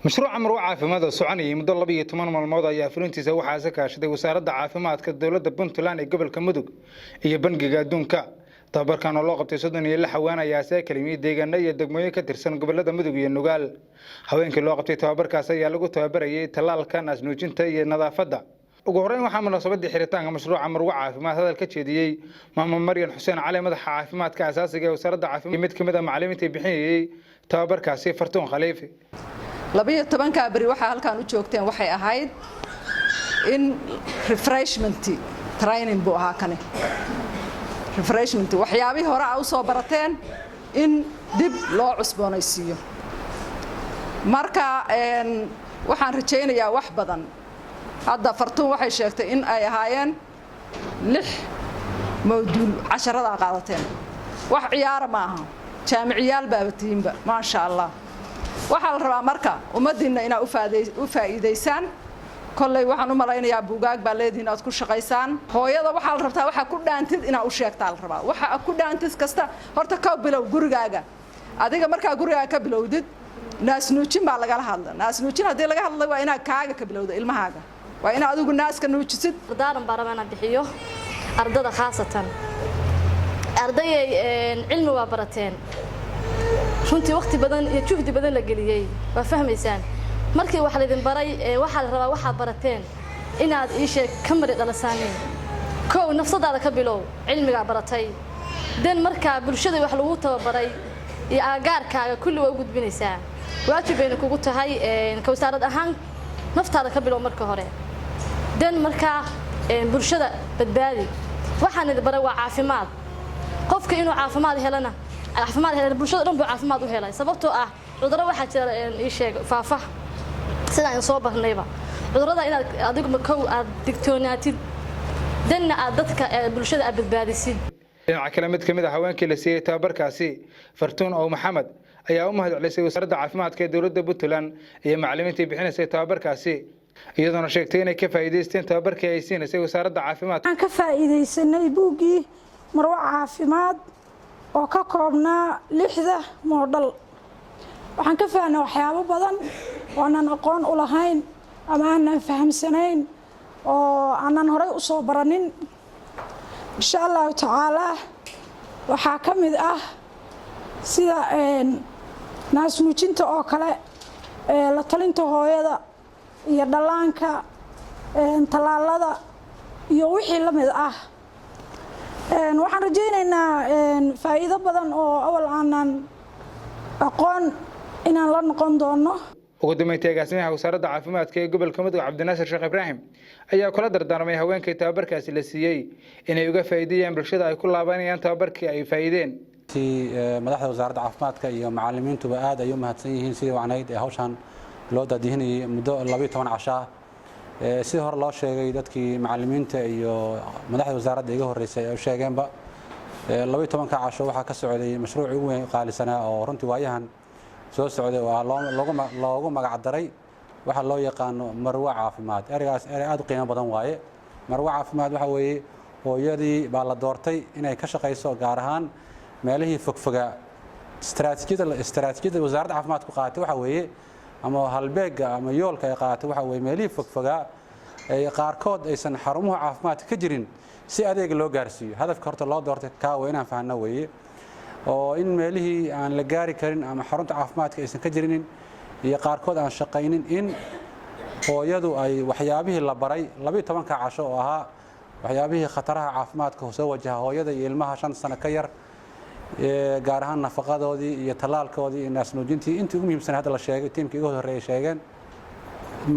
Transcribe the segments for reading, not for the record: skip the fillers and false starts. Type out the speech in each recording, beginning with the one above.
مشروع عمر عافماد الصوعني مدة لبيه 8 مaalmood ayaa fulintiisa waxaa ka kaashaday wasaaradda caafimaadka dawladda Puntland ee gobolka Mudug iyo bangiga adduunka tababarkan oo loo qabtay 36 haween ayaa si kaliya deegaanada iyo degmooyin ka tirsan gobolada Mudug iyo Nugaal haweenkii loo qabtay tababarkaas ayaa lagu tababarayay talaalka naasnuujinta iyo nadaafadda ugu horeyn waxaa munaasabadii xiritaanka mashruuca Amar Caafimaad hadal ka jeediyay Maama Maryan Xuseen Cali madaxa caafimaadka asaasiga ee wasaaradda caafimaadka mid kamid ah macallimiinta bixinayay tababarkaasi Fartuun Khaliifi labiyo tobanka bari waxa halkaan u joogteen waxay ahayd in refreshment training buu ahaa kane refreshment waxyaabii hore u soo barateen in dib loo cusboonaysiiyo marka waxaan rajaynayaa wax badan hadda Fartuun waxay sheegtay in ay ahaayeen 6 mawduul 10 qaadateen wax ciyaar ma aha jaamiciyaal baabatiinba ma sha Allah waxa la rabaa marka ummadina ina u faa'iideysaan kollay waxaan u malaynayaa buugaag baa leedin aad ku shaqaysaan hooyada waxa la rabtaa waxa ku dhaantid ina u sheegtaa la rabaa waxa ku dhaantid kasta horta ka bilow gurigaaga adiga marka gurigaaga ka bilowdid naasnuujin baa laga hadlaa naasnuujin hadii laga hadlay waa ina kaaga ka bilowdo ilmahaaga waa ina adigu naaska nuujisid dardaaran baaramaana bixiyo ardada khaasatan ardayay cilmi waa barateen runtii waqti badan iyo juhdi badan la galiyay waa fahmaysaan markii wax la idin baray waxa la rabaa waxa barateen inaad ii sheeg kamari dhalasaanin koow nafsadaada ka bilow cilmiga baratay dan marka bulshada wax lagu tababaray iyo agaarkaaga kulli waa u gudbinaysaa waajibeen kugu tahay ka wasaarad ahaan naftaada ka bilow marka hore dan marka bulshada badbaadi waxaan idin baray waa caafimaad qofka inuu caafimaad helana caafimaad helay bulshada dhan buu caafimaad u helay sababtoo ah cudurro waxa jira ii sheeg faafa sida aan soo barnayba cudurrada inaad adigu ma kow aad digtoonaatid danna aad dadka bulshada aad badbaadisid dhinaca kale mid kamid ah haweenkii la siiyay tababarkaasi Fartuun oo Maxamed ayaa u mahadcelisay wasaaradda caafimaadka ee dawladda Puntland iyo macallimiintii bixinayay tababarkaasi iyadoo sheegtay inay ka faa'iideysteen tababarkii ay siinaysay wasaaradda caafimaadka aan ka faa'iideysanay buugii Marwo Caafimaad oo ka koobnaa 6 moodal waxaan ka fahnay waxyaabo badan oo aan aqoon u lahayn ama aan fahamsanayn oo aan horay u soo baranin insha Allah ta'ala waxa kamid ah sida naasnuujinta oo kale la talinta hooyada iyo dhalaanka talaalada iyo wixii la mid ah waxaan rajaynaynaa faa'iido badan oo awal aanan aqoon inaan la noqon doono ugu dambeyntii agaasimaha wasaaradda caafimaadka ee gobolka Mudug Cabdinaasir Sheekh Ibraahim ayaa kula dardaarmay haweenkay tababarkaasi la siiyay inay uga faa'iideeyaan bulshada ay ku laabanayaan tababarkii ay faa'iideen madaxda wasaaradda caafimaadka iyo macallimiintuba aad ay u mahadsan yihiin sidii wacnayd ee hawshan loo daadihinayay muddo 12 casho sidii hore loo sheegay dadkii macallimiinta iyo madaxda wasaaradda iga horeysay ay sheegeenba 12 casho waxa ka socday mashruuc ugu weyn qaalisanaa oo runtii waayahan soo socday oo loogu magac daray waxa loo yaqaan Marwo Caafimaad ergaas aad u qiimo badan waaye Marwo Caafimaad waxa weeye hooyadii baa la doortay inay ka shaqeyso gaar ahaan meelihii fogfoga istaraatiijiyada wasaaradda caafimaadku qaatay waxa weeye ama halbeega ama yoolka ay qaatay waxa weeye meelihii fogfoga ay qaarkood aysan xarumaha caafimaadka ka jirin si adeeg loo gaarsiiyo hadafka horta loo doortay ka weynaan fahanna weeye oo in meelihii aan la gaari karin ama xarunta caafimaadka aysan ka jirin iyo qaarkood aan shaqaynin in hooyadu ay waxyaabihii la baray 12 casho oo ahaa waxyaabihii khataraha caafimaadka soo wajaha hooyada iyo ilmaha 5 sano ka yar gaar ahaan nafaqadoodii iyo talaalkoodii iyo naasnuujintii intii ugu muhiimsan hadda la sheegay tiimkii ugu horeeyay sheegeen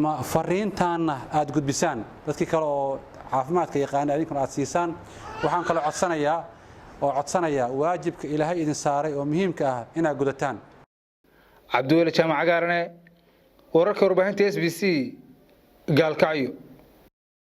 ma fariintan aad gudbisaan dadkii kale oo caafimaadka yaqaan adinkuna aad siisaan waxaan kale codsanayaa waajibka Ilaahay idin saaray oo muhiimka ah inaad gudataan Cabdulle Jaamac Gaarane wararka warbaahinta SBC gaalkacyo